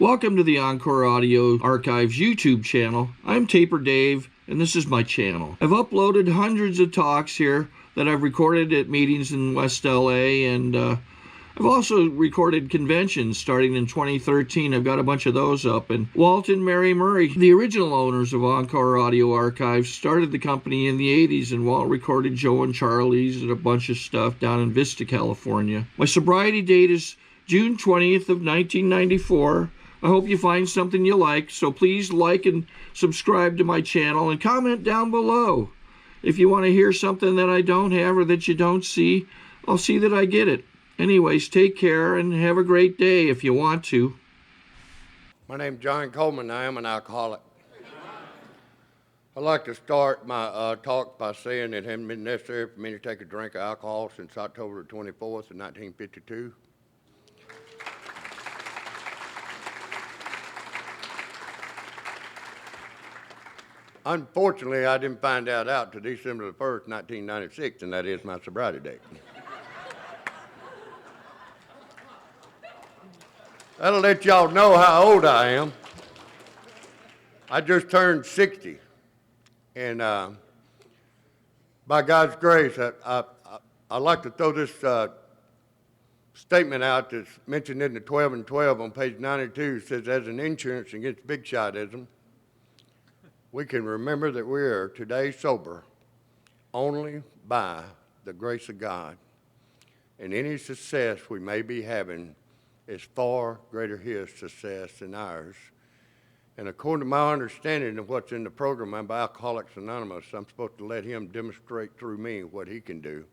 Welcome to the Encore Audio Archives YouTube channel. I'm Taper Dave, and this is my channel. I've uploaded hundreds of talks here that I've recorded at meetings in West LA, and I've also recorded conventions starting in 2013. I've got a bunch of those up. And Walt and Mary Murray, the original owners of Encore Audio Archives, started the company in the 80s, and Walt recorded Joe and Charlie's and a bunch of stuff down in Vista, California. My sobriety date is June 20th of 1994. I hope you find something you like, so please like and subscribe to my channel and comment down below. If you want to hear something that I don't have or that you don't see, I'll see that I get it. Anyways, take care and have a great day if you want to. My name's John Coleman. I am an alcoholic. I'd like to start my talk by saying it hasn't been necessary for me to take a drink of alcohol since October 24th of 1952. Unfortunately, I didn't find that out till December the 1st, 1996, and that is my sobriety date. That'll let y'all know how old I am. I just turned 60, and by God's grace, I'd like to throw this statement out that's mentioned in the 12 and 12 on page 92. It says, as an insurance against big shotism, we can remember that we are today sober only by the grace of God, and any success we may be having is far greater His success than ours. And according to my understanding of what's in the program by Alcoholics Anonymous, I'm supposed to let Him demonstrate through me what He can do.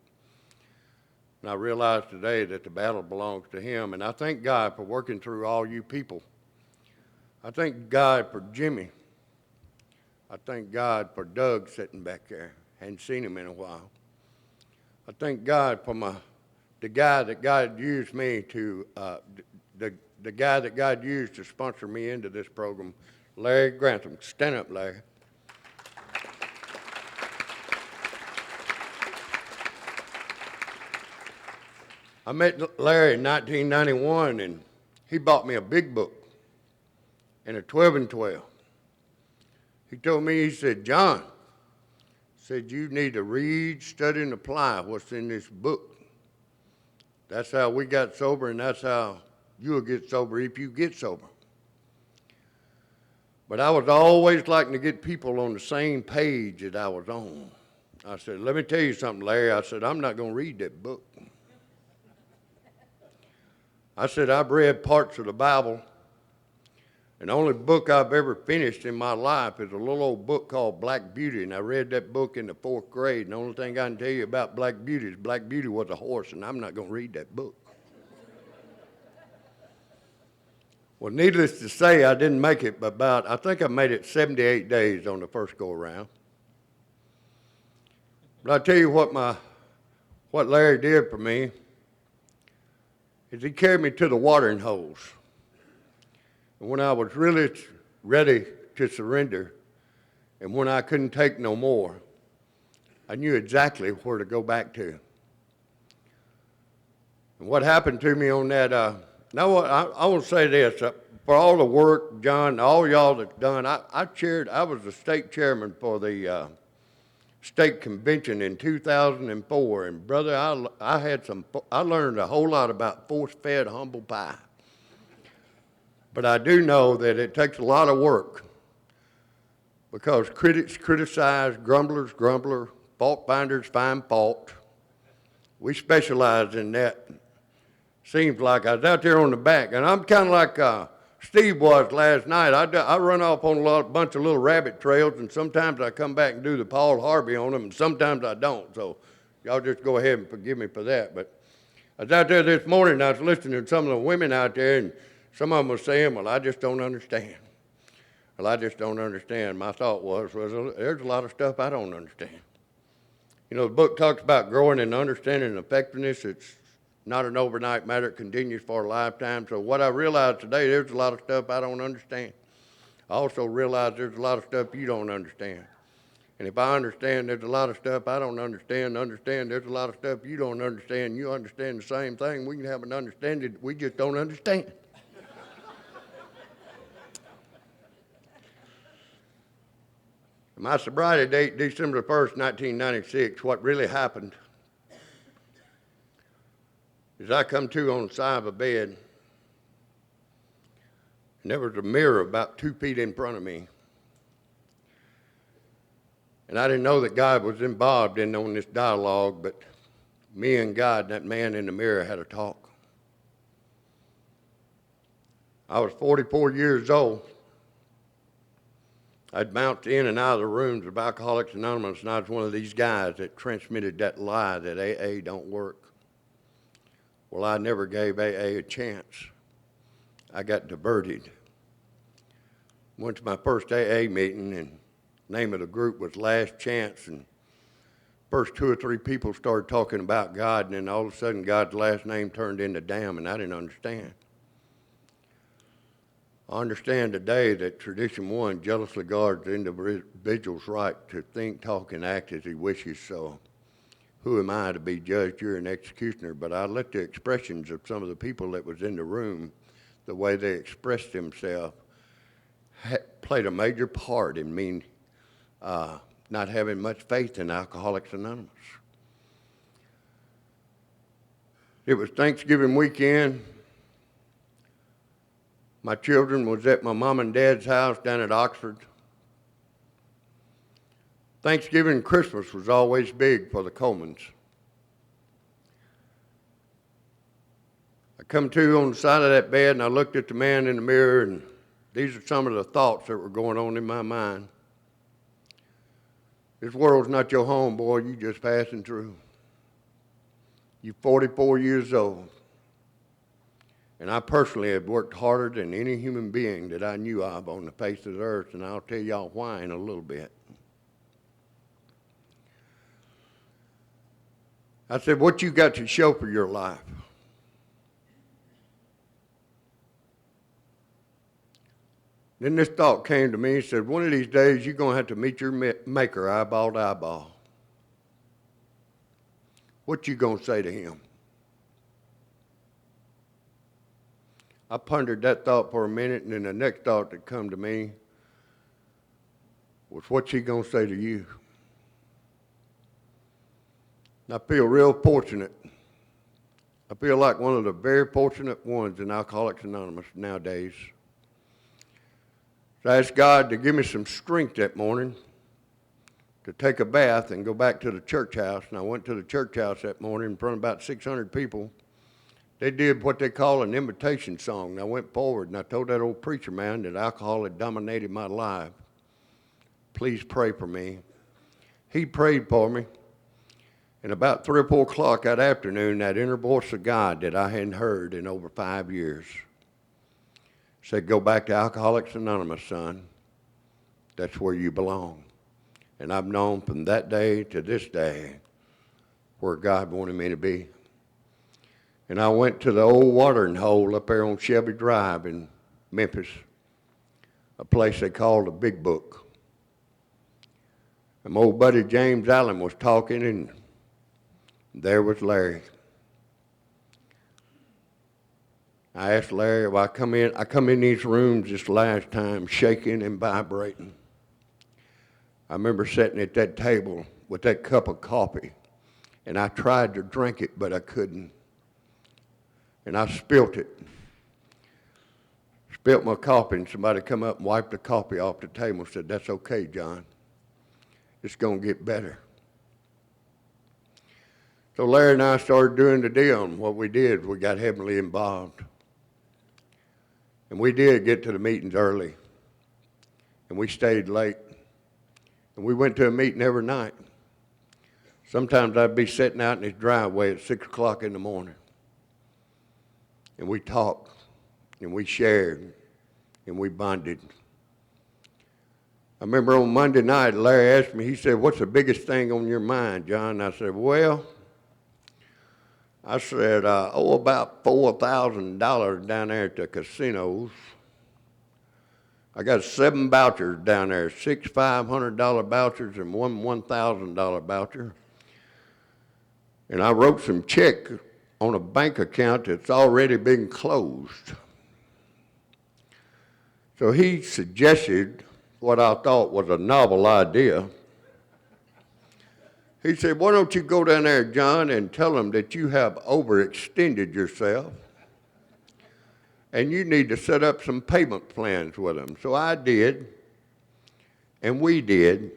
And I realize today that the battle belongs to Him, and I thank God for working through all you people. I thank God for Jimmy. I thank God for Doug sitting back there. Hadn't seen him in a while. I thank God for the guy that God used me to, the guy that God used to sponsor me into this program, Larry Grantham. Stand up, Larry. I met Larry in 1991, and he bought me a big book and a 12 and 12. He told me, he said, John, said, you need to read, study, and apply what's in this book. That's how we got sober, and that's how you'll get sober if you get sober. But I was always liking to get people on the same page that I was on. I said, let me tell you something, Larry. I said, I'm not going to read that book. I said, I've read parts of the Bible. And the only book I've ever finished in my life is a little old book called Black Beauty, and I read that book in the 4th grade, and the only thing I can tell you about Black Beauty is Black Beauty was a horse, and I'm not going to read that book. Well, needless to say, I didn't make it, but I think I made it 78 days on the first go-around. But I'll tell you what Larry did for me is he carried me to the watering holes. And when I was really ready to surrender, and when I couldn't take no more, I knew exactly where to go back to. And what happened to me on that, now I will say this, for all the work, John, all y'all that's done, I was the state chairman for the state convention in 2004, and brother, I learned a whole lot about force-fed humble pie. But I do know that it takes a lot of work because critics criticize, grumblers grumble, fault finders find fault. We specialize in that. Seems like I was out there on the back, and I'm kind of like Steve was last night. I run off on a bunch of little rabbit trails, and sometimes I come back and do the Paul Harvey on them, and sometimes I don't. So y'all just go ahead and forgive me for that. But I was out there this morning, and I was listening to some of the women out there, and some of them were saying, well, I just don't understand. Well, I just don't understand. My thought was there's a lot of stuff I don't understand. You know, the book talks about growing in understanding and effectiveness. It's not an overnight matter. It continues for a lifetime. So what I realized today, there's a lot of stuff I don't understand. I also realize there's a lot of stuff you don't understand. And if I understand there's a lot of stuff I don't understand there's a lot of stuff you don't understand, you understand the same thing, we can have an understanding, we just don't understand. My sobriety date, December 1st, 1996, what really happened is I come to on the side of a bed, and there was a mirror about 2 feet in front of me. And I didn't know that God was involved in on this dialogue, but me and God, that man in the mirror, had a talk. I was 44 years old. I'd bounced in and out of the rooms of Alcoholics Anonymous, and I was one of these guys that transmitted that lie that AA don't work. Well, I never gave AA a chance. I got diverted. Went to my first AA meeting, and the name of the group was Last Chance, and first 2 or 3 people started talking about God, and then all of a sudden God's last name turned into damn, and I didn't understand. I understand today that Tradition 1 jealously guards the individual's right to think, talk, and act as he wishes, so who am I to be judge, jury, and executioner? But I let the expressions of some of the people that was in the room, the way they expressed themselves, played a major part in me not having much faith in Alcoholics Anonymous. It was Thanksgiving weekend. My children was at my mom and dad's house down at Oxford. Thanksgiving and Christmas was always big for the Colemans. I come to on the side of that bed and I looked at the man in the mirror, and these are some of the thoughts that were going on in my mind. This world's not your home, boy. You just passing through. You're 44 years old. And I personally have worked harder than any human being that I knew of on the face of the earth, and I'll tell y'all why in a little bit. I said, what you got to show for your life? Then this thought came to me and said, one of these days you're going to have to meet your maker eyeball to eyeball. What you going to say to him? I pondered that thought for a minute, and then the next thought that come to me was, what's he going to say to you? And I feel real fortunate. I feel like one of the very fortunate ones in Alcoholics Anonymous nowadays. So I asked God to give me some strength that morning to take a bath and go back to the church house. And I went to the church house that morning in front of about 600 people. They did what they call an invitation song. And I went forward and I told that old preacher man that alcohol had dominated my life. Please pray for me. He prayed for me. And about 3 or 4 o'clock that afternoon, that inner voice of God that I hadn't heard in over 5 years said, go back to Alcoholics Anonymous, son. That's where you belong. And I've known from that day to this day where God wanted me to be. And I went to the old watering hole up there on Shelby Drive in Memphis, a place they called the Big Book. And my old buddy James Allen was talking, and there was Larry. I asked Larry, well, I come in these rooms this last time shaking and vibrating. I remember sitting at that table with that cup of coffee, and I tried to drink it, but I couldn't. And I spilt it. Spilt my coffee, and somebody come up and wiped the coffee off the table and said, that's okay, John. It's going to get better. So Larry and I started doing the deal, and what we did, we got heavily involved. And we did get to the meetings early, and we stayed late. And we went to a meeting every night. Sometimes I'd be sitting out in his driveway at 6 o'clock in the morning. And we talked, and we shared, and we bonded. I remember on Monday night, Larry asked me, he said, what's the biggest thing on your mind, John? I said, well, about $4,000 down there at the casinos. I got 7 vouchers down there, 6 $500 vouchers and one $1,000 voucher. And I wrote some check on a bank account that's already been closed. So he suggested what I thought was a novel idea. He said, why don't you go down there, John, and tell them that you have overextended yourself and you need to set up some payment plans with them. So I did, and we did.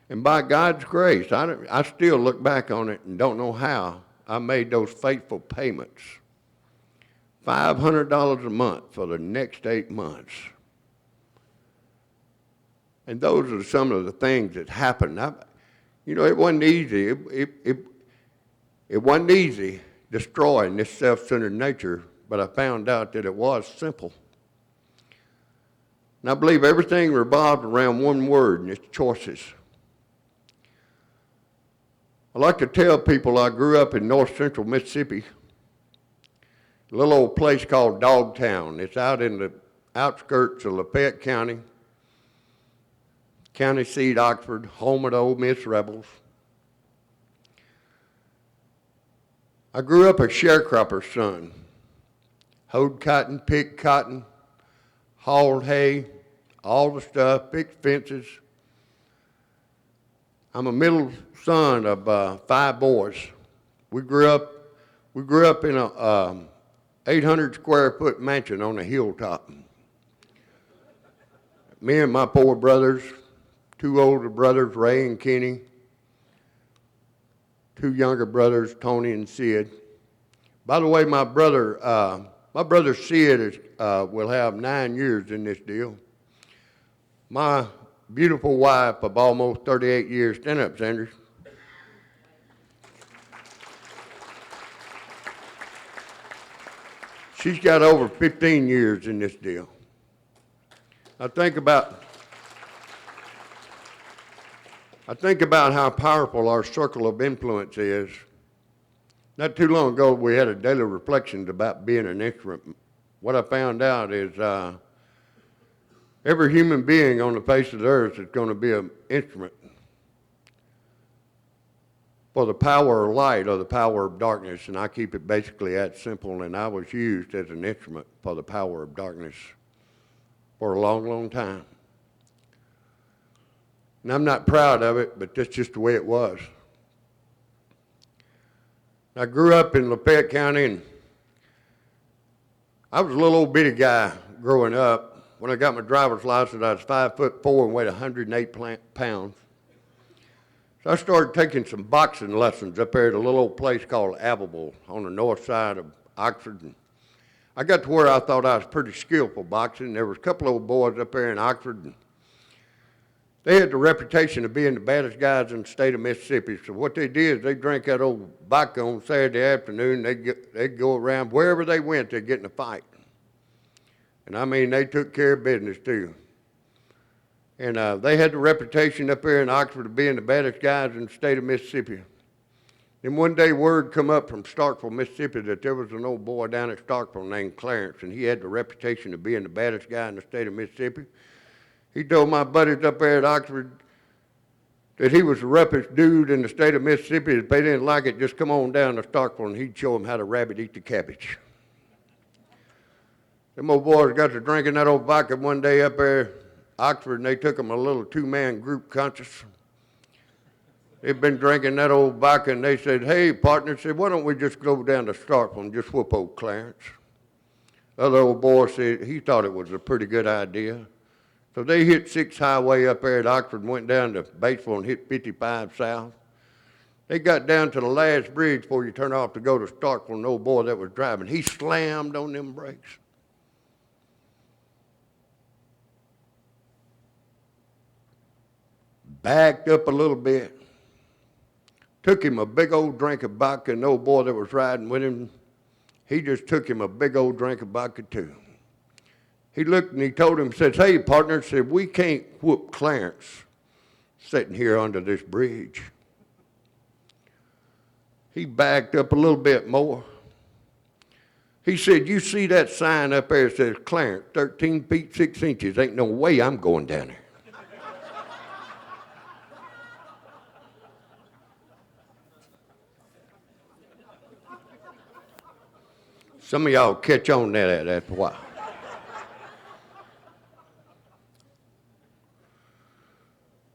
And by God's grace, I still look back on it and don't know how I made those fateful payments. $500 a month for the next 8 months. And those are some of the things that happened. It wasn't easy. It wasn't easy destroying this self-centered nature, but I found out that it was simple. And I believe everything revolved around one word, and it's choices. I like to tell people I grew up in north central Mississippi, a little old place called Dogtown. It's out in the outskirts of Lafayette County, county seat Oxford, home of the Ole Miss Rebels. I grew up a sharecropper's son. Hoed cotton, picked cotton, hauled hay, all the stuff, picked fences. I'm a middle son of 5 boys. We grew up in a 800 square foot mansion on a hilltop. Me and my 4 brothers, 2 older brothers, Ray and Kenny, 2 younger brothers, Tony and Sid. By the way, my brother Sid will have 9 years in this deal. My beautiful wife of almost 38 years, stand up, Sanders. She's got over 15 years in this deal. I think about how powerful our circle of influence is. Not too long ago, we had a daily reflections about being an instrument. What I found out is every human being on the face of the earth is going to be an instrument for the power of light or the power of darkness, and I keep it basically that simple, and I was used as an instrument for the power of darkness for a long, long time. And I'm not proud of it, but that's just the way it was. I grew up in Lafayette County, and I was a little old bitty guy growing up. When I got my driver's license, I was 5'4" and weighed 108 pounds. So I started taking some boxing lessons up there at a little old place called Abbeville on the north side of Oxford. And I got to where I thought I was pretty skillful boxing. There was a couple of old boys up there in Oxford, and they had the reputation of being the baddest guys in the state of Mississippi. So what they did is they drank that old vodka on Saturday afternoon. They'd go around. Wherever they went, they'd get in a fight. And I mean, they took care of business too. And they had the reputation up there in Oxford of being the baddest guys in the state of Mississippi. Then one day word come up from Starkville, Mississippi, that there was an old boy down at Starkville named Clarence, and he had the reputation of being the baddest guy in the state of Mississippi. He told my buddies up there at Oxford that he was the roughest dude in the state of Mississippi. If they didn't like it, just come on down to Starkville and he'd show them how the rabbit eat the cabbage. Them old boys got to drinking that old vodka one day up there at Oxford, and they took them a little 2-man group conscious. They'd been drinking that old vodka, and they said, hey, partner, said, why don't we just go down to Starkville and just whoop old Clarence? The other old boy said he thought it was a pretty good idea. So they hit 6th Highway up there at Oxford and went down to Batesville and hit 55 South. They got down to the last bridge before you turn off to go to Starkville, and the old boy that was driving, he slammed on them brakes. Backed up a little bit. Took him a big old drink of vodka, and the old boy that was riding with him, he just took him a big old drink of vodka too. He looked and he told him, says, hey, partner, said, we can't whoop Clarence sitting here under this bridge. He backed up a little bit more. He said, you see that sign up there that says Clarence, 13 feet 6 inches. Ain't no way I'm going down there. Some of y'all catch on that after a while.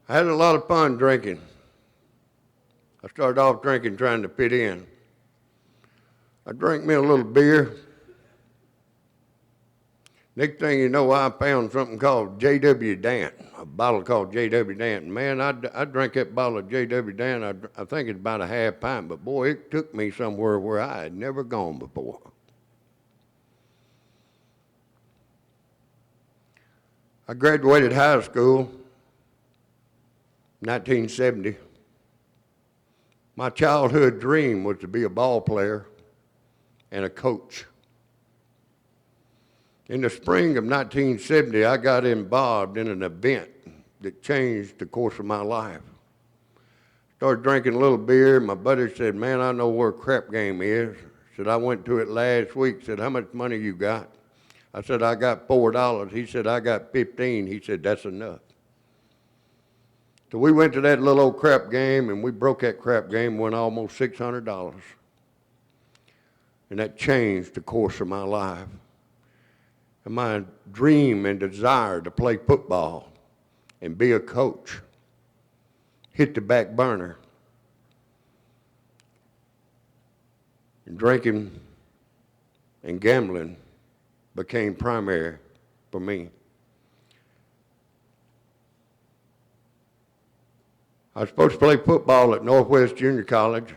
I had a lot of fun drinking. I started off drinking trying to fit in. I drank me a little beer. Next thing you know, I found something called J.W. Dant, a bottle called J.W. Dant. Man, I drank that bottle of J.W. Dant, I think it's about a half pint, but boy, it took me somewhere where I had never gone before. I graduated high school, 1970. My childhood dream was to be a ball player and a coach. In the spring of 1970, I got involved in an event that changed the course of my life. Started drinking a little beer. My buddy said, man, I know where crap game is. Said, I went to it last week. Said, how much money you got? I said, I got $4. He said, I got 15. He said, that's enough. So we went to that little old crap game, and we broke that crap game, won almost $600. And that changed the course of my life. And my dream and desire to play football and be a coach hit the back burner. And drinking and gambling became primary for me. I was supposed to play football at Northwest Junior College.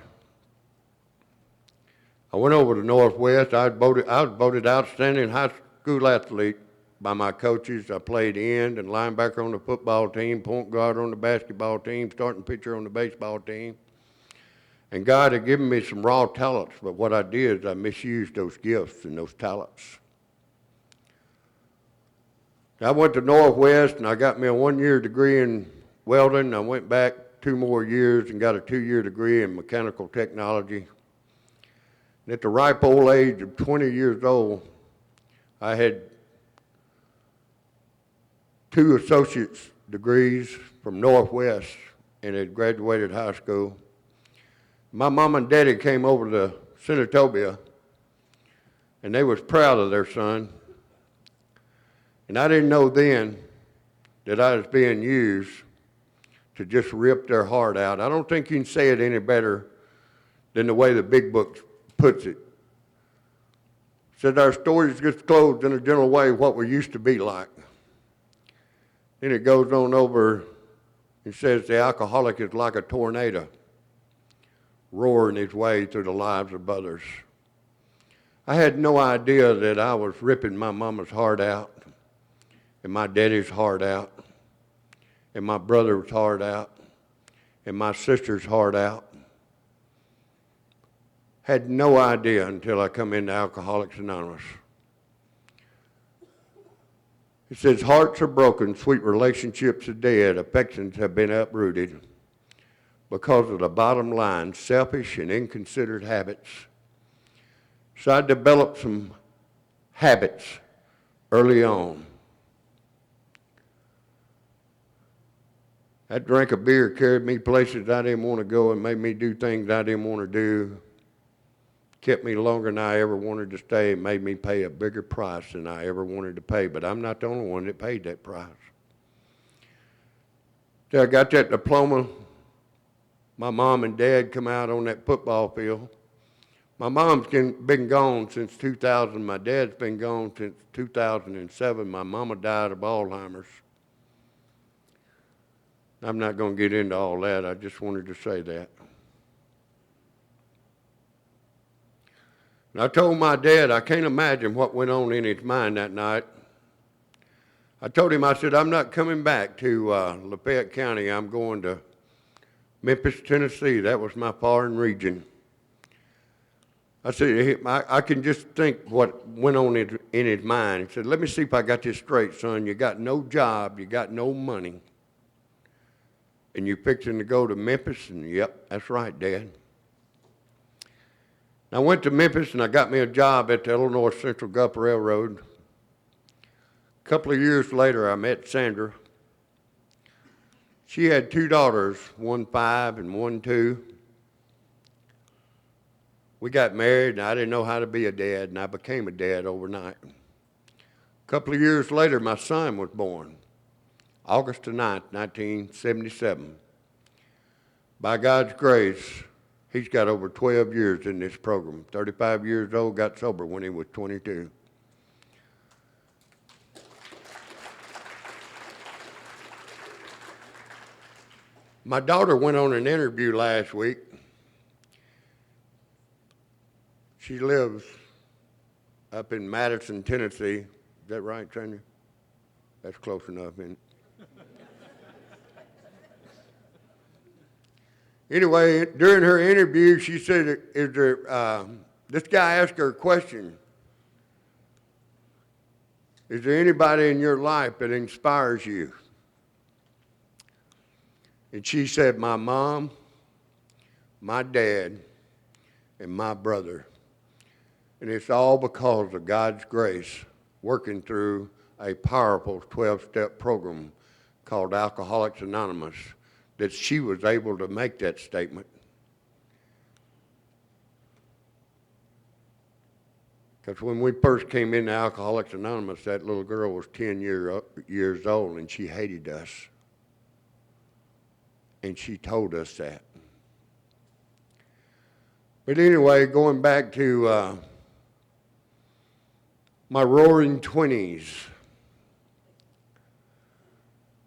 I went over to Northwest. I was voted outstanding high school athlete by my coaches. I played end and linebacker on the football team, point guard on the basketball team, starting pitcher on the baseball team. And God had given me some raw talents, but what I did is I misused those gifts and those talents. I went to Northwest and I got me a 1-year degree in welding. I went back 2 more years and got a 2-year degree in mechanical technology. And at the ripe old age of 20 years old, I had 2 associate's degrees from Northwest and had graduated high school. My mom and daddy came over to Senatobia, and they was proud of their son. And I didn't know then that I was being used to just rip their heart out. I don't think you can say it any better than the way the big book puts it. Said our stories disclosed in a general way what we used to be like. Then it goes on over and says the alcoholic is like a tornado, roaring its way through the lives of others. I had no idea that I was ripping my mama's heart out, and my daddy's heart out, and my brother's heart out, and my sister's heart out. Had no idea until I come into Alcoholics Anonymous. It says, hearts are broken, sweet relationships are dead, affections have been uprooted because of the bottom line, selfish and inconsiderate habits. So I developed some habits early on. That drink of beer carried me places I didn't want to go and made me do things I didn't want to do. Kept me longer than I ever wanted to stay and made me pay a bigger price than I ever wanted to pay. But I'm not the only one that paid that price. So I got that diploma. My mom and dad come out on that football field. My mom's been gone since 2000. My dad's been gone since 2007. My mama died of Alzheimer's. I'm not going to get into all that. I just wanted to say that. And I told my dad, I can't imagine what went on in his mind that night. I told him, I said, I'm not coming back to Lafayette County. I'm going to Memphis, Tennessee. That was my foreign region. I said, I can just think what went on in his mind. He said, let me see if I got this straight, son. You got no job, you got no money, and you're fixing to go to Memphis? And yep, that's right, Dad. I went to Memphis and I got me a job at the Illinois Central Gulf Railroad. A couple of years later, I met Sandra. She had 2 daughters, one 5 and one 2. We got married and I didn't know how to be a dad, and I became a dad overnight. A couple of years later, my son was born, August the 9th, 1977. By God's grace, he's got over 12 years in this program. 35 years old, got sober when he was 22. My daughter went on an interview last week. She lives up in Madison, Tennessee. Is that right, Tanya? That's close enough, isn't it? Anyway, during her interview, she said, this guy asked her a question. Is there anybody in your life that inspires you? And she said, my mom, my dad, and my brother. And it's all because of God's grace working through a powerful 12-step program called Alcoholics Anonymous that she was able to make that statement. Because when we first came into Alcoholics Anonymous, that little girl was 10 years old, and she hated us. And she told us that. But anyway, going back to my roaring 20s.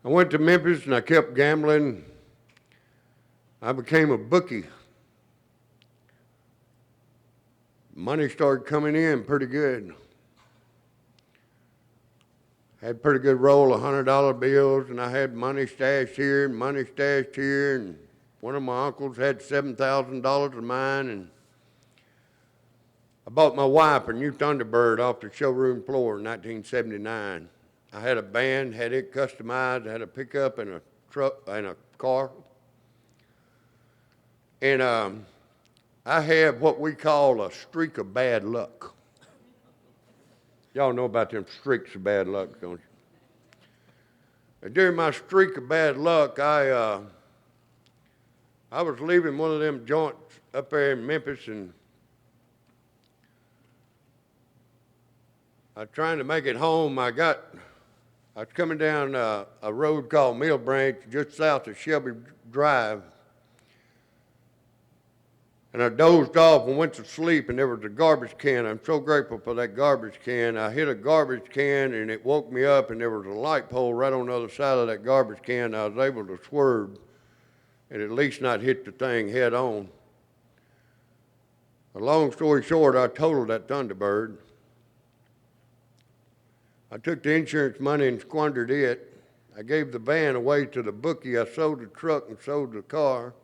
I went to Memphis and I kept gambling. I became a bookie. Money started coming in pretty good. Had pretty good roll of $100 bills, and I had money stashed here and money stashed here, and one of my uncles had $7,000 of mine, and I bought my wife a new Thunderbird off the showroom floor in 1979. I had a band, had it customized, I had a pickup and a truck and a car. And I have what we call a streak of bad luck. Y'all know about them streaks of bad luck, don't you? And during my streak of bad luck, I was leaving one of them joints up there in Memphis, and I was trying to make it home. I was coming down a road called Mill Branch, just south of Shelby Drive. And I dozed off and went to sleep, and there was a garbage can. I'm so grateful for that garbage can. I hit a garbage can, and it woke me up, and there was a light pole right on the other side of that garbage can. I was able to swerve and at least not hit the thing head on. A long story short, I totaled that Thunderbird. I took the insurance money and squandered it. I gave the van away to the bookie. I sold the truck and sold the car.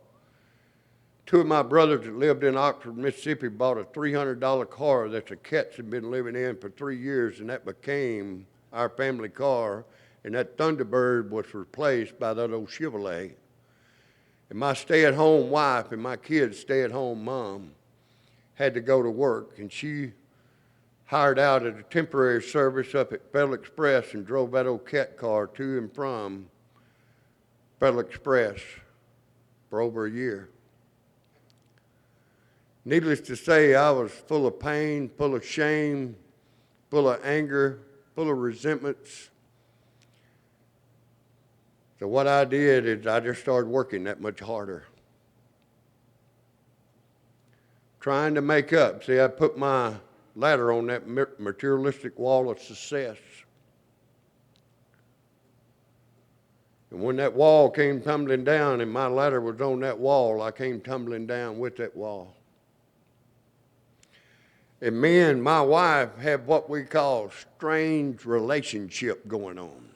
Two of my brothers that lived in Oxford, Mississippi, bought a $300 car that the Cats had been living in for 3 years, and that became our family car. And that Thunderbird was replaced by that old Chevrolet. And my stay-at-home wife and my kids' stay-at-home mom had to go to work, and she hired out at a temporary service up at Federal Express and drove that old Cat car to and from Federal Express for over a year. Needless to say, I was full of pain, full of shame, full of anger, full of resentments. So what I did is I just started working that much harder. Trying to make up. See, I put my ladder on that materialistic wall of success. And when that wall came tumbling down and my ladder was on that wall, I came tumbling down with that wall. And me and my wife have what we call strange relationship going on.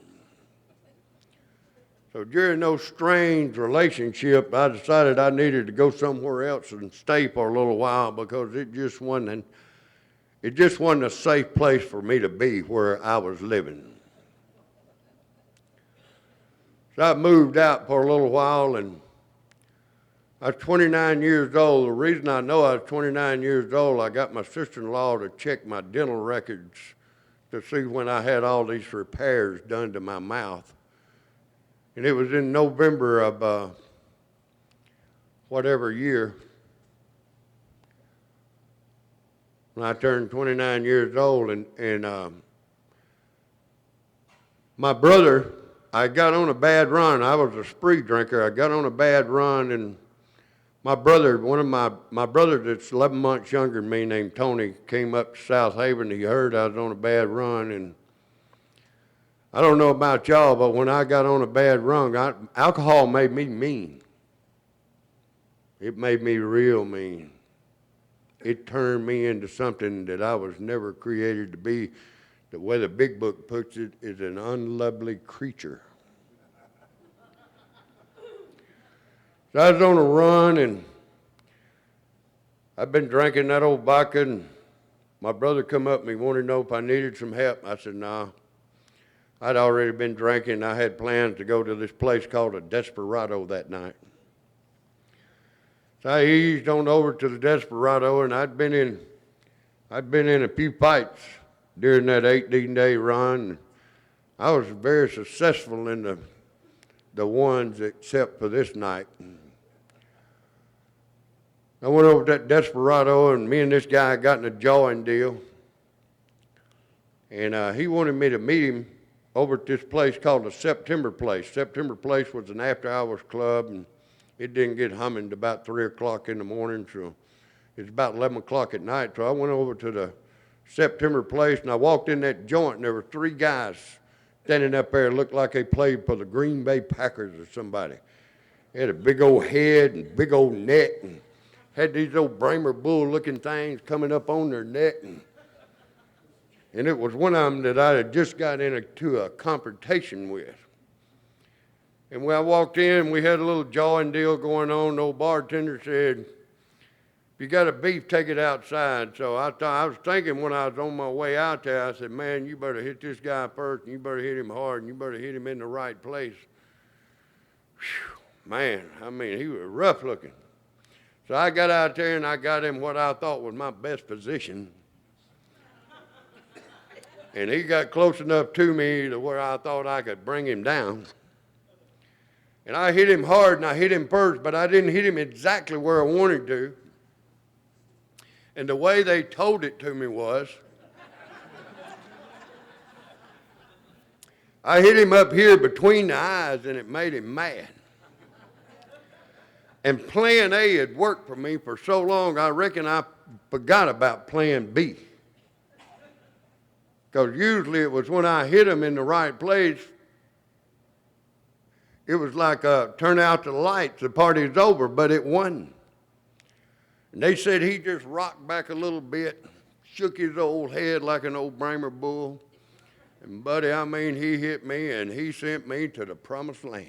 So during those strange relationship, I decided I needed to go somewhere else and stay for a little while because it just wasn't a safe place for me to be where I was living. So I moved out for a little while, and I was 29 years old. The reason I know I was 29 years old, I got my sister-in-law to check my dental records to see when I had all these repairs done to my mouth. And it was in November of whatever year when I turned 29 years old. And my brother I got on a bad run. I was a spree drinker. I got on a bad run, and my brother, one of my brothers that's 11 months younger than me, named Tony, came up to SOUTHAVEN. He heard I was on a bad run, and I don't know about y'all, but when I got on a bad run, alcohol made me mean. It made me real mean. It turned me into something that I was never created to be. The way the big book puts it is an unlovely creature. So I was on a run, and I've been drinking that old vodka, and my brother come up and he wanted to know if I needed some help. I said, nah. I'd already been drinking. I had plans to go to this place called a Desperado that night. So I eased on over to the Desperado, and I'd been in a few fights during that 18-day run. I was very successful in the ones except for this night. I went over to that Desperado, and me and this guy got in a jawing deal. And he wanted me to meet him over at this place called the September Place. September Place was an after-hours club, and it didn't get humming to about 3 o'clock in the morning, so it's about 11 o'clock at night. So I went over to the September Place, and I walked in that joint, and there were 3 guys standing up there, looked like they played for the Green Bay Packers or somebody. They had a big old head and big old neck, and had these old Bramer bull-looking things coming up on their neck. And it was one of them that I had just got into a confrontation with. And when I walked in, we had a little jawing deal going on. The old bartender said, if you got a beef, take it outside. So I was thinking when I was on my way out there, I said, man, you better hit this guy first, and you better hit him hard, and you better hit him in the right place. Whew, man, I mean, he was rough looking. So I got out there, and I got him what I thought was my best position. And he got close enough to me to where I thought I could bring him down. And I hit him hard, and I hit him first, but I didn't hit him exactly where I wanted to. And the way they told it to me was, I hit him up here between the eyes, and it made him mad. And plan A had worked for me for so long, I reckon I forgot about plan B. Because usually it was when I hit him in the right place, it was like turn out the lights, the party's over, but it wasn't. And they said he just rocked back a little bit, shook his old head like an old Bramer bull. And buddy, I mean, he hit me and he sent me to the promised land.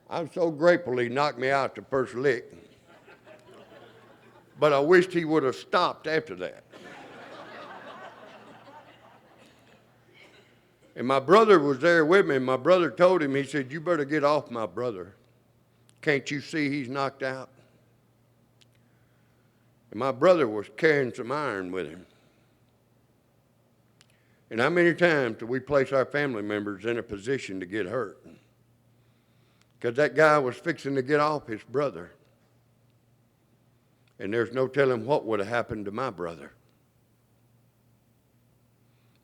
I'm so grateful he knocked me out the first lick. But I wished he would have stopped after that. And my brother was there with me, and my brother told him, he said, you better get off my brother. Can't you see he's knocked out? And my brother was carrying some iron with him. And how many times do we place our family members in a position to get hurt? Because that guy was fixing to get off his brother. And there's no telling what would have happened to my brother.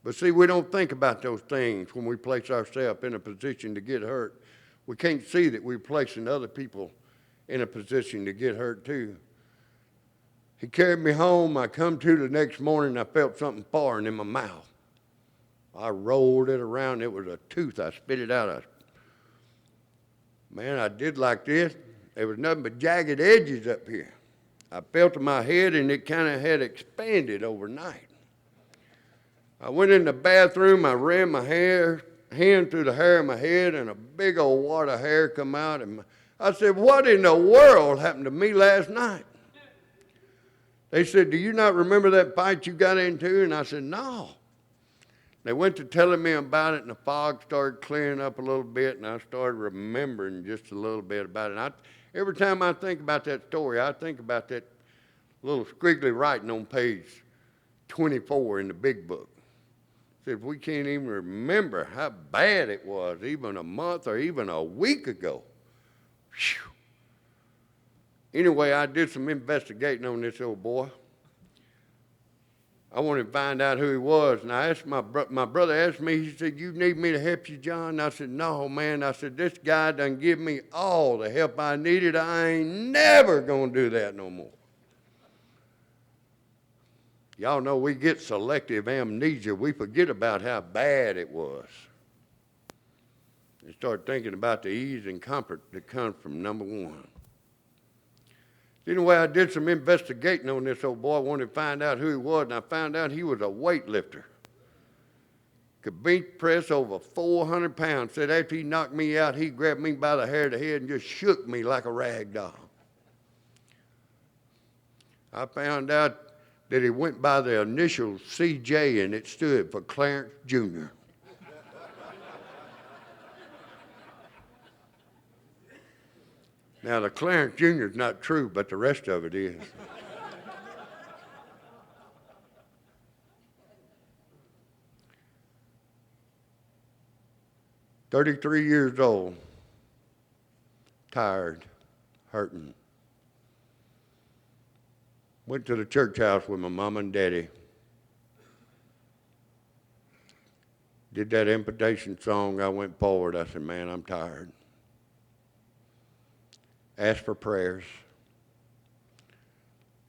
But see, we don't think about those things when we place ourselves in a position to get hurt. We can't see that we're placing other people in a position to get hurt too. He carried me home. I come to the next morning, I felt something foreign in my mouth. I rolled it around. It was a tooth. I spit it out. Man, I did like this. There was nothing but jagged edges up here. I felt in my head, and it kind of had expanded overnight. I went in the bathroom, I ran my hand through the hair of my head, and a big old wad of hair come out. And I said, what in the world happened to me last night? They said, do you not remember that fight you got into? And I said, no. They went to telling me about it, and the fog started clearing up a little bit, and I started remembering just a little bit about it. And every time I think about that story, I think about that little squiggly writing on page 24 in the big book. Said we can't even remember how bad it was, even a month or even a week ago. Whew. Anyway, I did some investigating on this old boy. I wanted to find out who he was, and I asked my brother asked me, he said, "You need me to help you, John?" And I said, "No, man." I said, "This guy done give me all the help I needed. I ain't never gonna do that no more." Y'all know we get selective amnesia. We forget about how bad it was. And start thinking about the ease and comfort that comes from number one. Anyway, I did some investigating on this old boy. I wanted to find out who he was, and I found out he was a weightlifter. Could bench press over 400 pounds. Said after he knocked me out, he grabbed me by the hair of the head and just shook me like a rag doll. I found out that he went by the initial CJ, and it stood for Clarence Jr. Now, the Clarence Jr. is not true, but the rest of it is. 33 years old, tired, hurting. Went to the church house with my mama and daddy. Did that invitation song. I went forward. I said, "Man, I'm tired." Asked for prayers.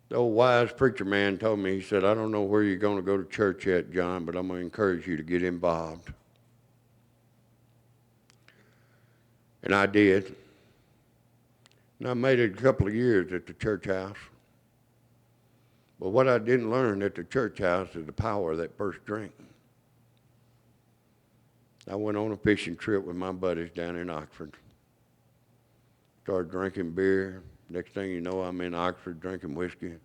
The old wise preacher man told me, he said, "I don't know where you're going to go to church yet, John, but I'm going to encourage you to get involved." And I did. And I made it a couple of years at the church house. But what I didn't learn at the church house is the power of that first drink. I went on a fishing trip with my buddies down in Oxford. Started drinking beer. Next thing you know, I'm in Oxford drinking whiskey.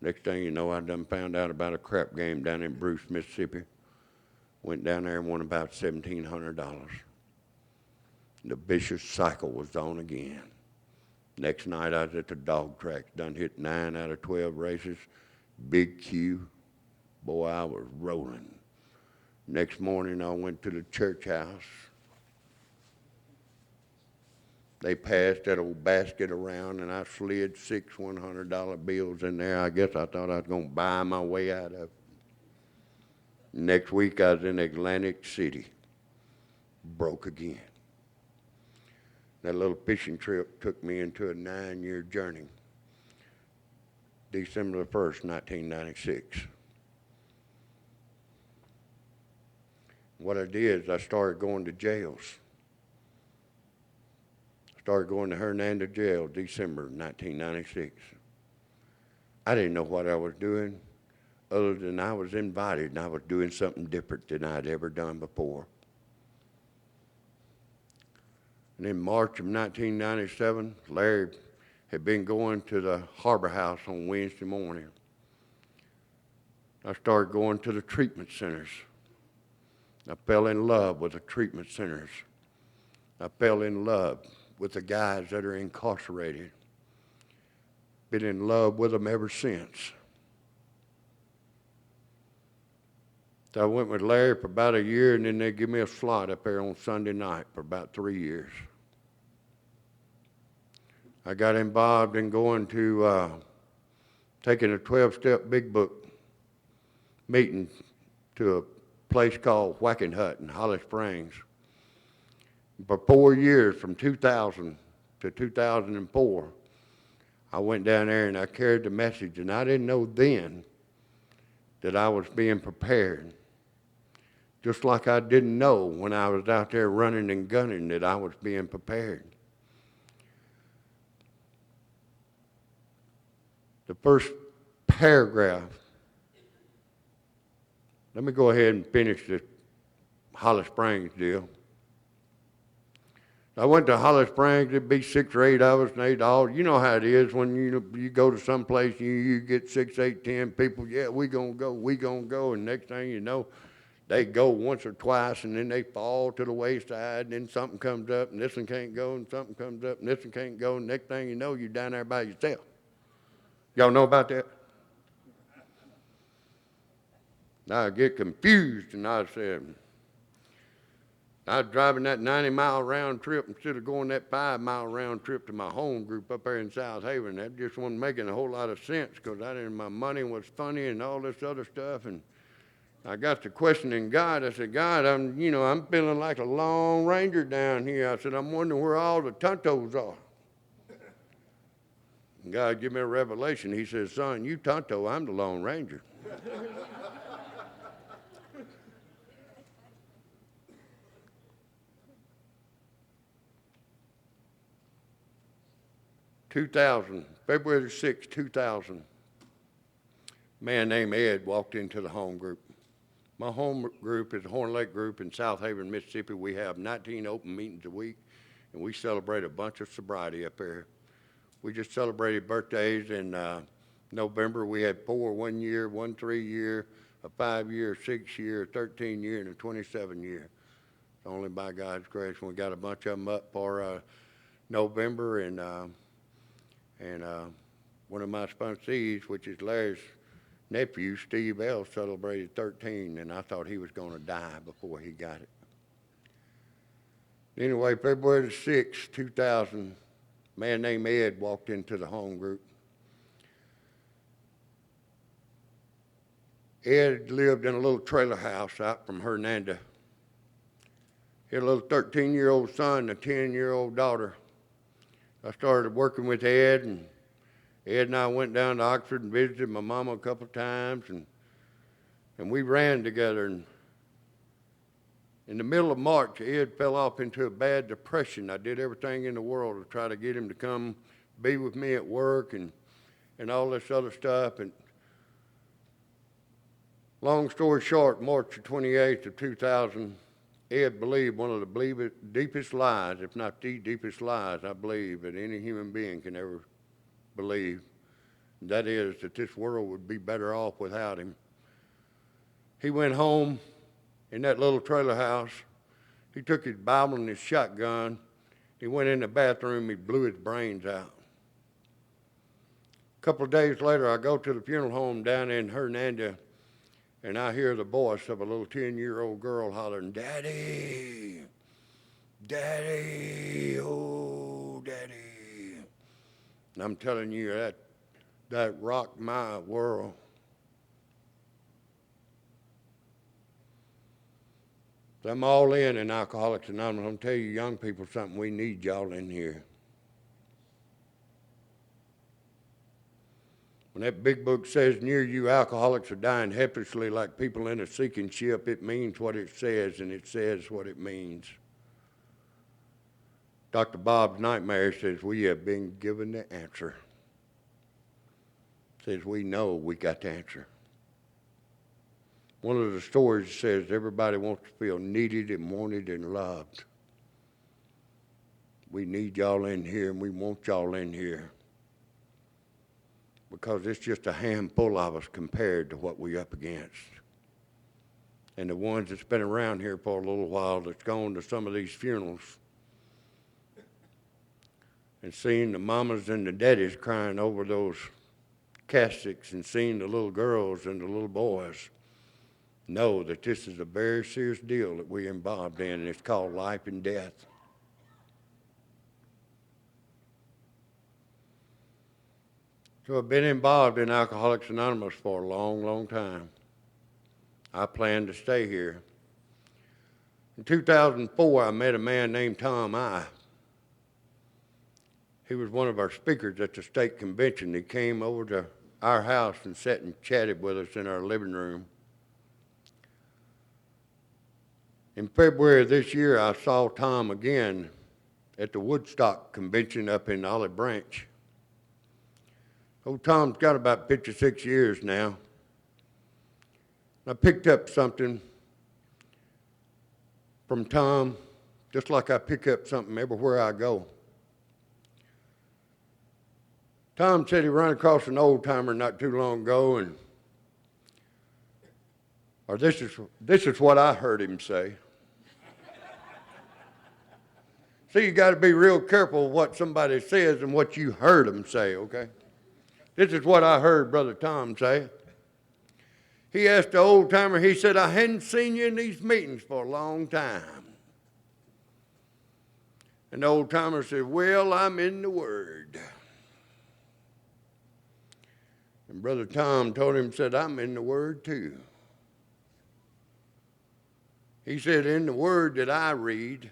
Next thing you know, I done found out about a crap game down in Bruce, Mississippi. Went down there and won about $1,700. The vicious cycle was on again. Next night, I was at the dog tracks. Done hit 9 out of 12 races. Big Q. Boy, I was rolling. Next morning, I went to the church house. They passed that old basket around, and I slid 6 $100 bills in there. I guess I thought I was going to buy my way out of it. Next week, I was in Atlantic City. Broke again. That little fishing trip took me into a 9-year journey. December the 1st, 1996. What I did is I started going to jails. Started going to Hernando Jail, December 1996. I didn't know what I was doing other than I was invited and I was doing something different than I'd ever done before. And in March of 1997, Larry had been going to the Harbor House on Wednesday morning. I started going to the treatment centers. I fell in love with the treatment centers. I fell in love with the guys that are incarcerated. Been in love with them ever since. So I went with Larry for about a year, and then they give me a slot up there on Sunday night for about 3 years. I got involved in going to taking a 12-step big book meeting to a place called Whacking Hut in Holly Springs. For 4 years, from 2000 to 2004, I went down there and I carried the message, and I didn't know then that I was being prepared. Just like I didn't know when I was out there running and gunning that I was being prepared. The first paragraph. Let me go ahead and finish this Holly Springs deal. I went to Holly Springs. It'd be 6 or 8 of us, and they'd all, you know how it is when you go to some place and you get 6, 8, 10 people. Yeah, we gonna go, and next thing you know, they go once or twice, and then they fall to the wayside, and then something comes up, and this one can't go, and something comes up, and this one can't go, and next thing you know, you're down there by yourself. Y'all know about that? Now I get confused, and I said, I was driving that 90-mile round trip instead of going that 5-mile round trip to my home group up there in Southaven. That just wasn't making a whole lot of sense because my money was funny and all this other stuff. And I got to questioning God. I said, God, I'm feeling like a Lone Ranger down here. I said, I'm wondering where all the Tontos are. And God gave me a revelation. He says, son, you Tonto, I'm the Lone Ranger. 2000, February 6, 2000, a man named Ed walked into the home group. My home group is a Horn Lake group in Southaven, Mississippi. We have 19 open meetings a week, and we celebrate a bunch of sobriety up here. We just celebrated birthdays in November. We had 4 1 year, 1 3 year, a 5 year, 6 year, 13 year, and a 27 year. Only by God's grace. And we got a bunch of them up for November, and one of my sponsees, which is Larry's nephew, Steve L., celebrated 13, and I thought he was going to die before he got it. Anyway, February 6, 2000, a man named Ed walked into the home group. Ed lived in a little trailer house out from Hernando. He had a little 13-year-old son and a 10-year-old daughter. I started working with Ed, and Ed and I went down to Oxford and visited my mama a couple of times, and we ran together. And in the middle of March, Ed fell off into a bad depression. I did everything in the world to try to get him to come be with me at work and all this other stuff. And long story short, March 28th of 2000, Ed believed one of the deepest lies, if not the deepest lies, I believe, that any human being can ever believe. And that is that this world would be better off without him. He went home in that little trailer house. He took his Bible and his shotgun. He went in the bathroom. He blew his brains out. A couple of days later, I go to the funeral home down in Hernando, and I hear the voice of a little 10-year-old girl hollering, Daddy, Daddy, oh, Daddy. And I'm telling you, that rocked my world. I'm all in Alcoholics Anonymous. I'm going to tell you young people something. We need y'all in here. When that big book says near you alcoholics are dying helplessly like people in a sinking ship, it means what it says, and it says what it means. Dr. Bob's Nightmare says we have been given the answer. Says we know we got the answer. One of the stories says everybody wants to feel needed and wanted and loved. We need y'all in here, and we want y'all in here, because it's just a handful of us compared to what we're up against. And the ones that's been around here for a little while, that's gone to some of these funerals and seen the mamas and the daddies crying over those caskets and seeing the little girls and the little boys, know that this is a very serious deal that we're involved in, and it's called life and death. So I've been involved in Alcoholics Anonymous for a long, long time. I plan to stay here. In 2004, I met a man named Tom I. He was one of our speakers at the state convention. He came over to our house and sat and chatted with us in our living room. In February of this year, I saw Tom again at the Woodstock convention up in Olive Branch. Old Tom's got about 56 years now. I picked up something from Tom, just like I pick up something everywhere I go. Tom said he ran across an old timer not too long ago, or this is what I heard him say. See, you got to be real careful what somebody says and what you heard them say, okay? This is what I heard Brother Tom say. He asked the old timer, he said, I hadn't seen you in these meetings for a long time. And the old timer said, well, I'm in the Word. And Brother Tom told him, said, I'm in the Word too. He said, in the Word that I read,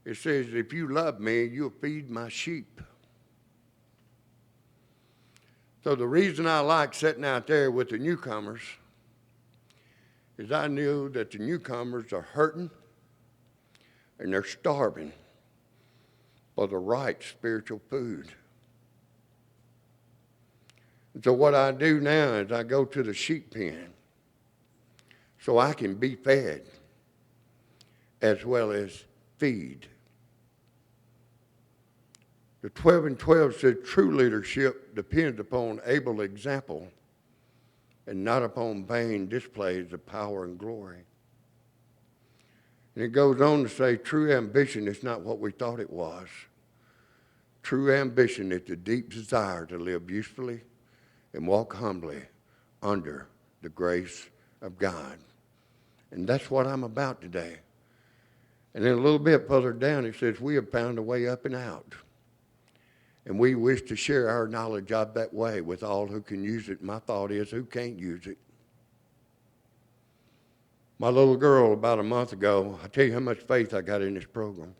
it says, if you love me, you'll feed my sheep. So the reason I like sitting out there with the newcomers is I knew that the newcomers are hurting and they're starving for the right spiritual food. And so what I do now is I go to the sheep pen so I can be fed as well as feed. The 12 and 12 said true leadership depends upon able example and not upon vain displays of power and glory. And it goes on to say true ambition is not what we thought it was. True ambition is the deep desire to live usefully and walk humbly under the grace of God. And that's what I'm about today. And then a little bit further down it says we have found a way up and out. And we wish to share our knowledge of that way with all who can use it. My thought is, who can't use it? My little girl, about a month ago, I tell you how much faith I got in this program.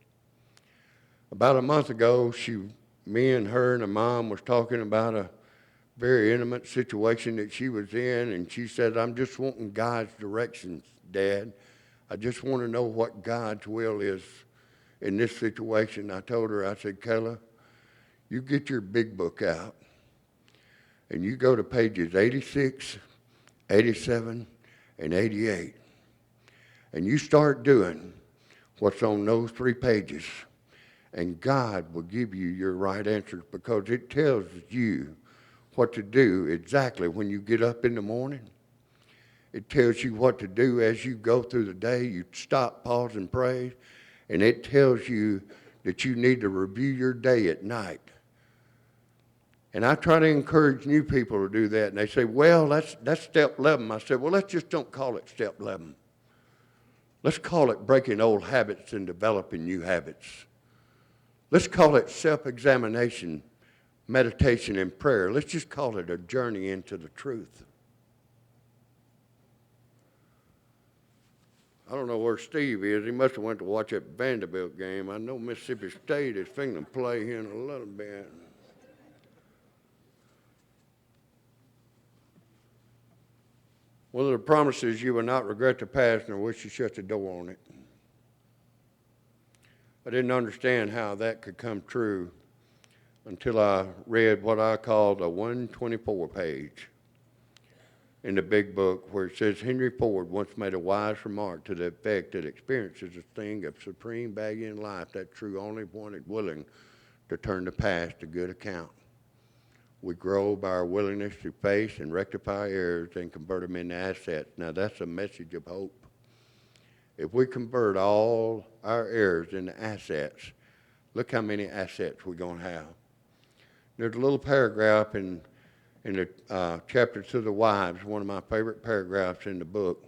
About a month ago, me and her and her mom was talking about a very intimate situation that she was in, and she said, I'm just wanting God's directions, Dad. I just want to know what God's will is in this situation. I told her, I said, Kayla, you get your big book out, and you go to pages 86, 87, and 88, and you start doing what's on those 3 pages, and God will give you your right answers because it tells you what to do exactly when you get up in the morning. It tells you what to do as you go through the day. You stop, pause, and pray, and it tells you that you need to review your day at night. And I try to encourage new people to do that. And they say, well, that's step 11. I said, well, let's just don't call it step 11. Let's call it breaking old habits and developing new habits. Let's call it self-examination, meditation, and prayer. Let's just call it a journey into the truth. I don't know where Steve is. He must have went to watch that Vanderbilt game. I know Mississippi State is fixing to play here in a little bit. One of the promises you will not regret the past nor wish to shut the door on it. I didn't understand how that could come true until I read what I call the 124 page in the big book where it says Henry Ford once made a wise remark to the effect that experience is a thing of supreme value in life that true only one is willing to turn the past to good account. We grow by our willingness to face and rectify errors and convert them into assets. Now that's a message of hope. If we convert all our errors into assets, look how many assets we're going to have. There's a little paragraph in the chapter to the wives, one of my favorite paragraphs in the book.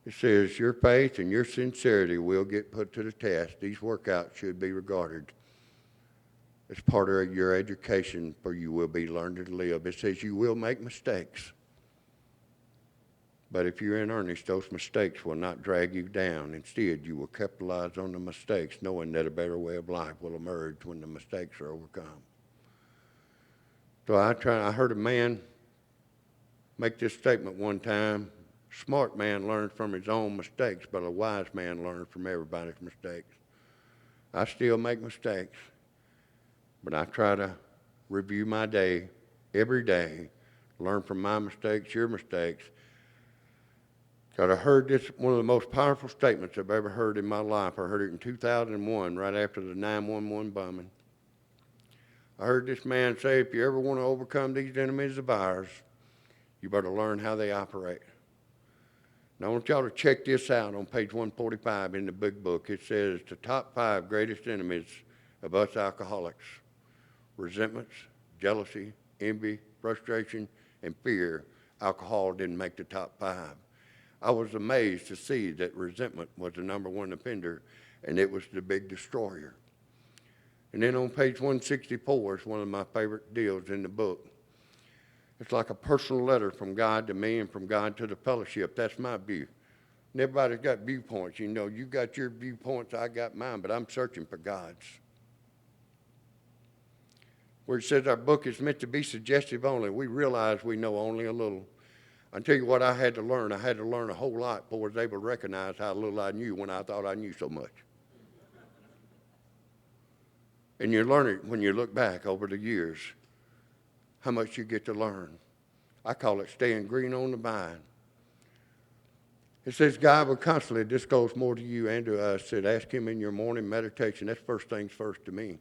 It says, your faith and your sincerity will get put to the test. These workouts should be regarded as part of your education, for you will be learning to live. It says you will make mistakes. But if you're in earnest, those mistakes will not drag you down. Instead, you will capitalize on the mistakes, knowing that a better way of life will emerge when the mistakes are overcome. So I heard a man make this statement one time. Smart man learns from his own mistakes, but a wise man learns from everybody's mistakes. I still make mistakes, but I try to review my day every day, learn from my mistakes, your mistakes. God, I heard this, one of the most powerful statements I've ever heard in my life. I heard it in 2001, right after the 9/11 bombing. I heard this man say, if you ever want to overcome these enemies of ours, you better learn how they operate. Now I want y'all to check this out on page 145 in the big book. It says the top 5 greatest enemies of us alcoholics: resentments, jealousy, envy, frustration, and fear. Alcohol didn't make the top 5. I was amazed to see that resentment was the number one offender, and it was the big destroyer. And then on page 164 is one of my favorite deals in the book. It's like a personal letter from God to me and from God to the fellowship. That's my view. And everybody's got viewpoints. You know, you got your viewpoints, I got mine, but I'm searching for God's. Where it says our book is meant to be suggestive only, we realize we know only a little. I'll tell you what I had to learn. I had to learn a whole lot before I was able to recognize how little I knew when I thought I knew so much. And you learn it when you look back over the years, how much you get to learn. I call it staying green on the vine. It says, God will constantly, this goes more to you and to us, said, ask him in your morning meditation. That's first things first to me.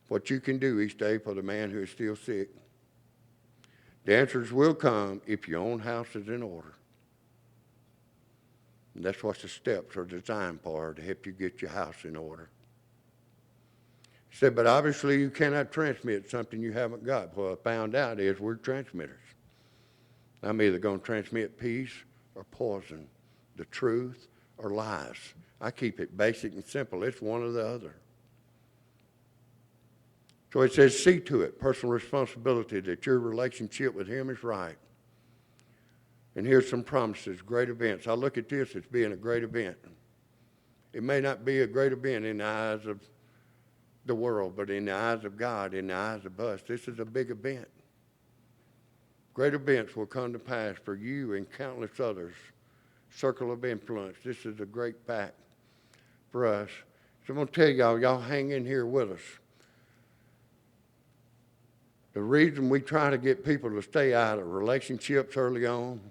What you can do each day for the man who is still sick. The answers will come if your own house is in order. And that's what the steps are designed for, to help you get your house in order. He said, but obviously you cannot transmit something you haven't got. What I found out is we're transmitters. I'm either going to transmit peace or poison, the truth or lies. I keep it basic and simple. It's one or the other. So it says, see to it, personal responsibility, that your relationship with him is right. And here's some promises, great events. I look at this as being a great event. It may not be a great event in the eyes of the world, but in the eyes of God, in the eyes of us, this is a big event. Great events will come to pass for you and countless others. Circle of influence. This is a great fact for us. So I'm going to tell y'all hang in here with us. The reason we try to get people to stay out of relationships early on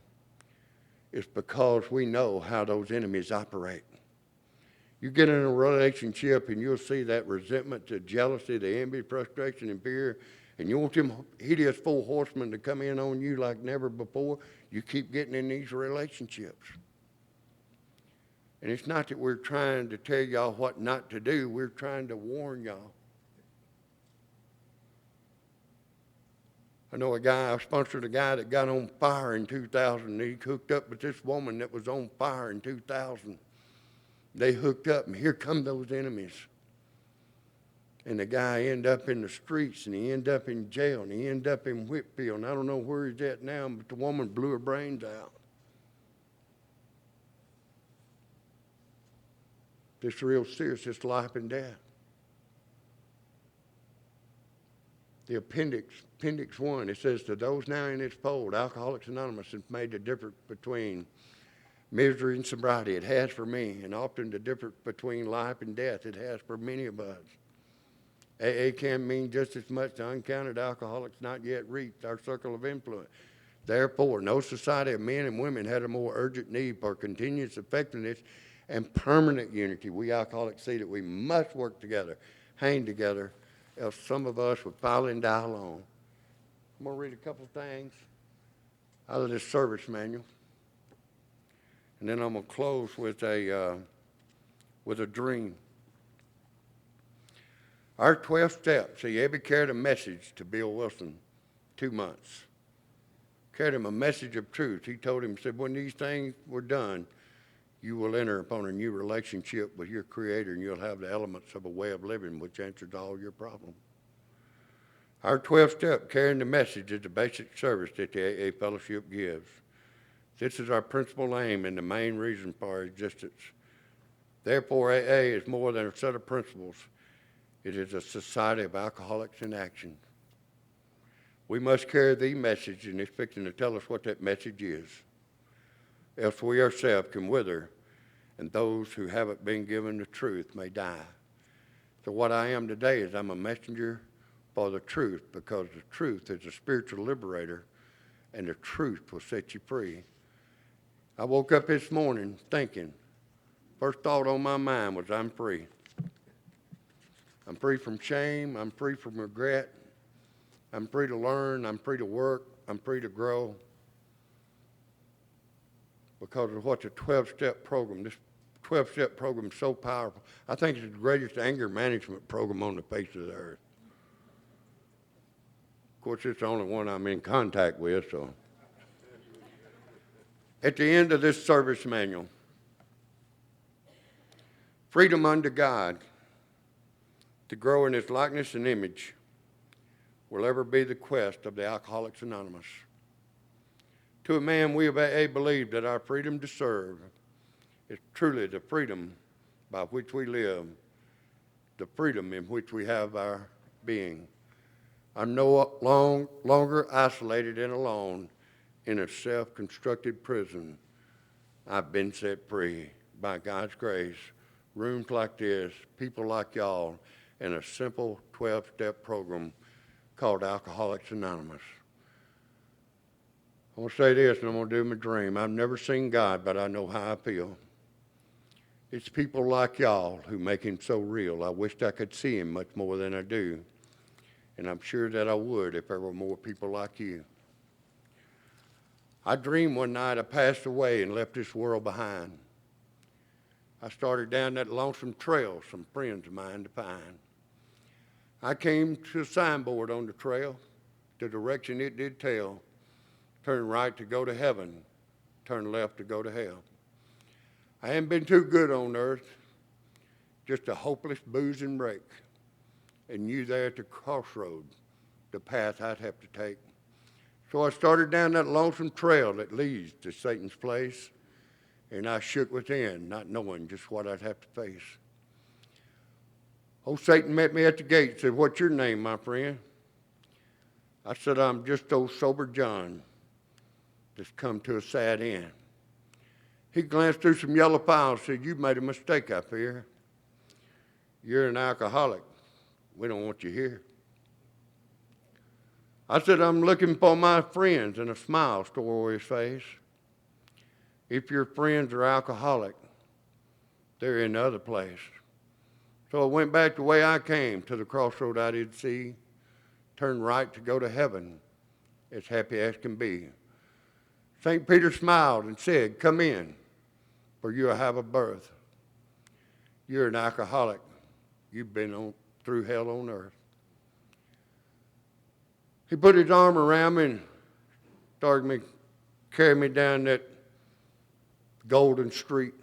is because we know how those enemies operate. You get in a relationship and you'll see that resentment, the jealousy, the envy, frustration, and fear, and you want them hideous four horsemen to come in on you like never before, you keep getting in these relationships. And it's not that we're trying to tell y'all what not to do, we're trying to warn y'all. I know I sponsored a guy that got on fire in 2000. He hooked up with this woman that was on fire in 2000. They hooked up, and here come those enemies. And the guy ended up in the streets, and he ended up in jail, and he ended up in Whitfield. And I don't know where he's at now, but the woman blew her brains out. It's real serious. It's life and death. The appendix 1, it says, to those now in its fold, Alcoholics Anonymous has made the difference between misery and sobriety. It has for me, and often the difference between life and death. It has for many of us. AA can mean just as much to uncounted alcoholics not yet reached our circle of influence. Therefore, no society of men and women had a more urgent need for continuous effectiveness and permanent unity. We alcoholics see that we must work together, hang together, else some of us would finally die alone. I'm going to read a couple things out of this service manual. And then I'm going to close with a dream. Our 12 steps. See, Ebby carried a message to Bill Wilson 2 months. Carried him a message of truth. He told him, said, when these things were done, you will enter upon a new relationship with your Creator, and you'll have the elements of a way of living which answers all your problems. Our 12 step carrying the message is the basic service that the AA Fellowship gives. This is our principal aim and the main reason for our existence. Therefore, AA is more than a set of principles. It is a society of alcoholics in action. We must carry the message, and it's fixing to tell us what that message is. Else we ourselves can wither, and those who haven't been given the truth may die. So what I am today is I'm a messenger for the truth, because the truth is a spiritual liberator, and the truth will set you free. I woke up this morning thinking, first thought on my mind was, I'm free. I'm free from shame. I'm free from regret. I'm free to learn. I'm free to work. I'm free to grow. Because of what the 12-step program, this 12-step program is so powerful. I think it's the greatest anger management program on the face of the earth. Of course, it's the only one I'm in contact with, so. At the end of this service manual, freedom unto God to grow in His likeness and image will ever be the quest of the Alcoholics Anonymous. To a man, we believe that our freedom to serve is truly the freedom by which we live, the freedom in which we have our being. I'm no longer isolated and alone in a self-constructed prison. I've been set free by God's grace. Rooms like this, people like y'all, and a simple 12-step program called Alcoholics Anonymous. I'm going to say this, and I'm going to do my dream. I've never seen God, but I know how I feel. It's people like y'all who make Him so real. I wished I could see Him much more than I do, and I'm sure that I would if there were more people like you. I dreamed one night I passed away and left this world behind. I started down that lonesome trail some friends of mine to find. I came to a signboard on the trail, the direction it did tell. Turn right to go to heaven, turn left to go to hell. I hadn't been too good on earth, just a hopeless boozing wreck, and knew there at the crossroad the path I'd have to take. So I started down that lonesome trail that leads to Satan's place, and I shook within, not knowing just what I'd have to face. Old Satan met me at the gate and said, "What's your name, my friend?" I said, "I'm just old sober John that's come to a sad end." He glanced through some yellow files and said, "You've made a mistake up here. You're an alcoholic. We don't want you here." I said, "I'm looking for my friends," and a smile stole over his face. "If your friends are alcoholic, they're in the other place." So I went back the way I came, to the crossroad I did see, turned right to go to heaven, as happy as can be. St. Peter smiled and said, "Come in, for you have a birth. You're an alcoholic. You've been through hell on earth." He put his arm around me and started carrying me down that golden street.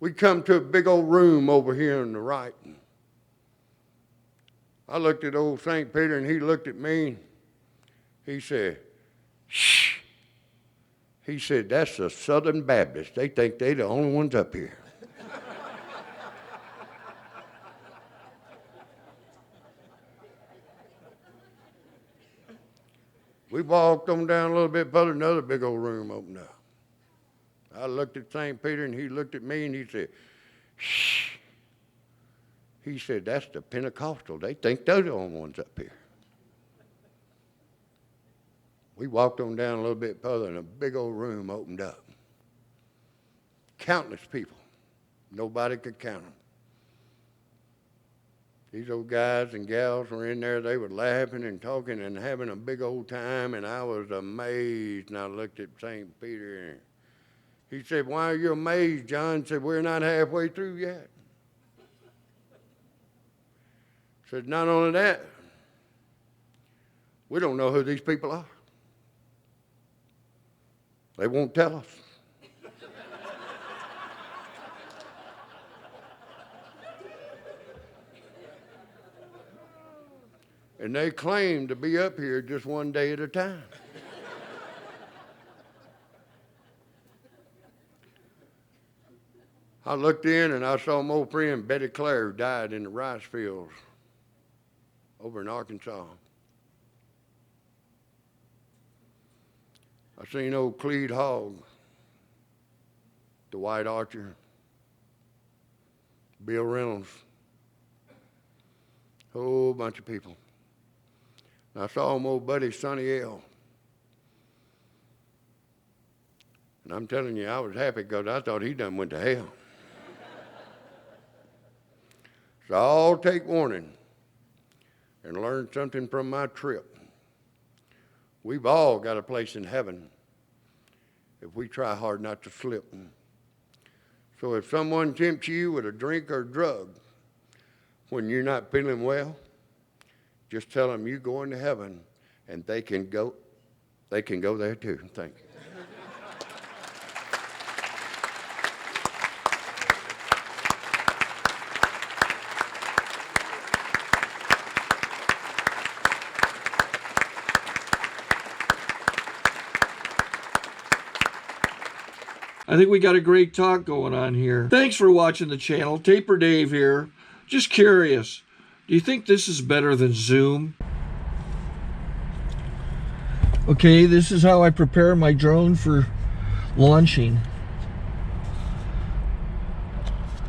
We come to a big old room over here on the right. I looked at old St. Peter and he looked at me. He said, "Shh." He said, "That's the Southern Baptists. They think they're the only ones up here." We walked on down a little bit further, another big old room opened up. I looked at St. Peter and he looked at me and he said, "Shh." He said, "That's the Pentecostal. They think they're the only ones up here." We walked on down a little bit further and a big old room opened up. Countless people. Nobody could count them. These old guys and gals were in there. They were laughing and talking and having a big old time, and I was amazed. And I looked at St. Peter and he said, "Why are you amazed, John?" I said, "We're not halfway through yet." I said, "Not only that, we don't know who these people are. They won't tell us." And they claim to be up here just one day at a time. I looked in and I saw my old friend Betty Clare, who died in the rice fields over in Arkansas. I seen old Clede Hogg, Dwight Archer, Bill Reynolds, a whole bunch of people. And I saw my old buddy Sonny L. And I'm telling you, I was happy because I thought he done went to hell. So I'll take warning and learn something from my trip. We've all got a place in heaven if we try hard not to slip. So if someone tempts you with a drink or drug when you're not feeling well, just tell them you're going to heaven and they can go there too. Thank you. I think we got a great talk going on here. Thanks for watching the channel. Taper Dave here. Just curious, do you think this is better than Zoom? Okay, this is how I prepare my drone for launching.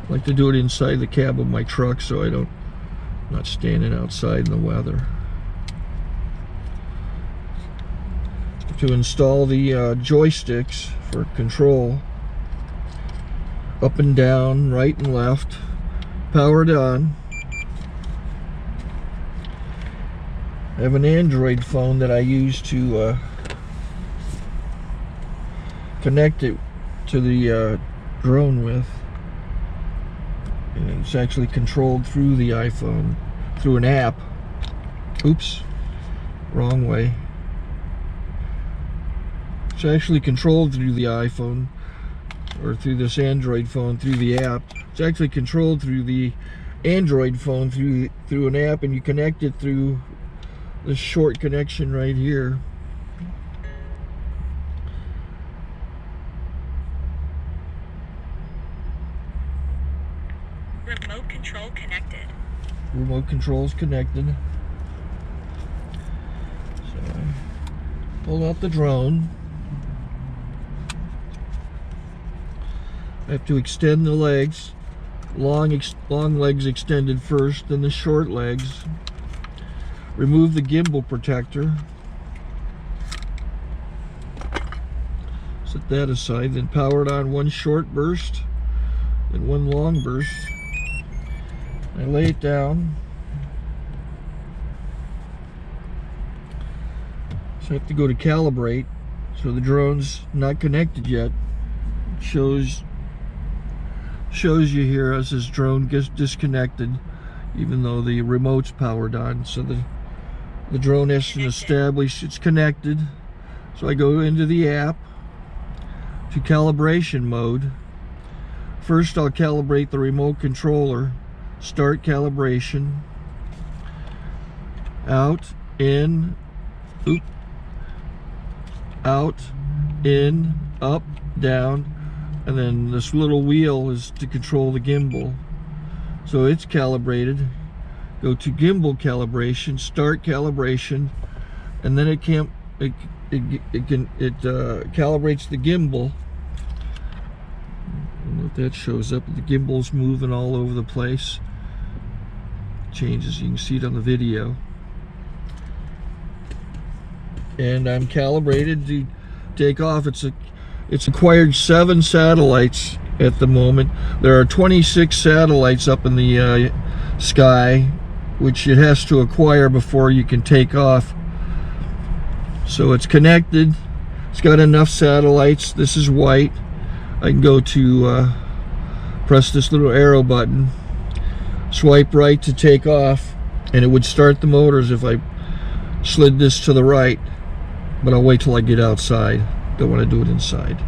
I like to do it inside the cab of my truck so I'm not standing outside in the weather. To install the joysticks for control, up and down, right and left, powered on. I have an Android phone that I use to connect it to the drone with. And it's actually controlled through the iPhone, through an app. Oops, wrong way. It's actually controlled through the iPhone, or through this Android phone, through the app. It's actually controlled through the Android phone, through an app, and you connect it through this short connection right here. Remote control connected. Remote control's connected. So I pull out the drone. I have to extend the legs. Long legs extended first, then the short legs. Remove the gimbal protector. Set that aside, then power it on one short burst, then one long burst. I lay it down. So I have to go to calibrate. So the drone's not connected yet. It shows you here as this drone gets disconnected, even though the remote's powered on. So the drone has to establish it's connected. So I go into the app to calibration mode. First I'll calibrate the remote controller. Start calibration. Out, in, oop, out, in, up, down. And then this little wheel is to control the gimbal. So it's calibrated. Go to gimbal calibration, start calibration, and then it calibrates the gimbal. I don't know if that shows up. The gimbal's moving all over the place. Changes, you can see it on the video. And I'm calibrated to take off. It's acquired 7 satellites at the moment. There are 26 satellites up in the sky, which it has to acquire before you can take off. So it's connected. It's got enough satellites. This is white. I can go to press this little arrow button, swipe right to take off, and it would start the motors if I slid this to the right. But I'll wait till I get outside. Don't want to do it inside.